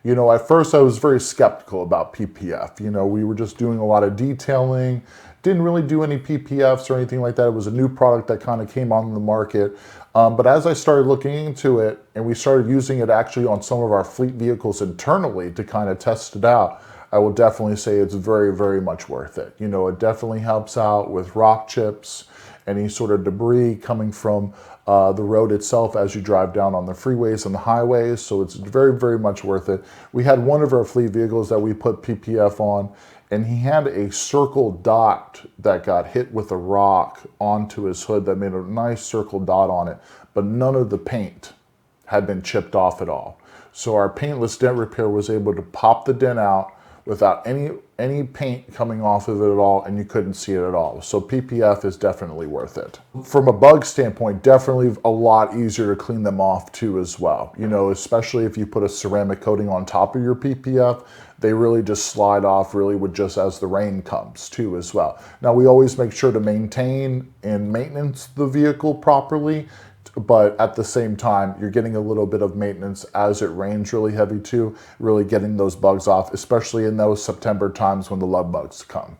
You know, at first I was very skeptical about PPF. You know, we were just doing a lot of detailing, didn't really do any PPFs or anything like that. It was a new product that kind of came on the market. But as I started looking into it and we started using it actually on some of our fleet vehicles internally to kind of test it out, I will definitely say it's very, very much worth it. You know, it definitely helps out with rock chips, any sort of debris coming from the road itself as you drive down on the freeways and the highways. So it's very, very much worth it. We had one of our fleet vehicles that we put PPF on, and he had a circle dot that got hit with a rock onto his hood that made a nice circle dot on it, but none of the paint had been chipped off at all. So our paintless dent repair was able to pop the dent out without any paint coming off of it at all, and you couldn't see it at all. So PPF is definitely worth it. From a bug standpoint, definitely a lot easier to clean them off too as well. You know, especially if you put a ceramic coating on top of your PPF, they really just slide off really with just as the rain comes too as well. Now we always make sure to maintain and maintenance the vehicle properly, but at the same time, you're getting a little bit of maintenance as it rains really heavy too, really getting those bugs off, especially in those September times when the love bugs come.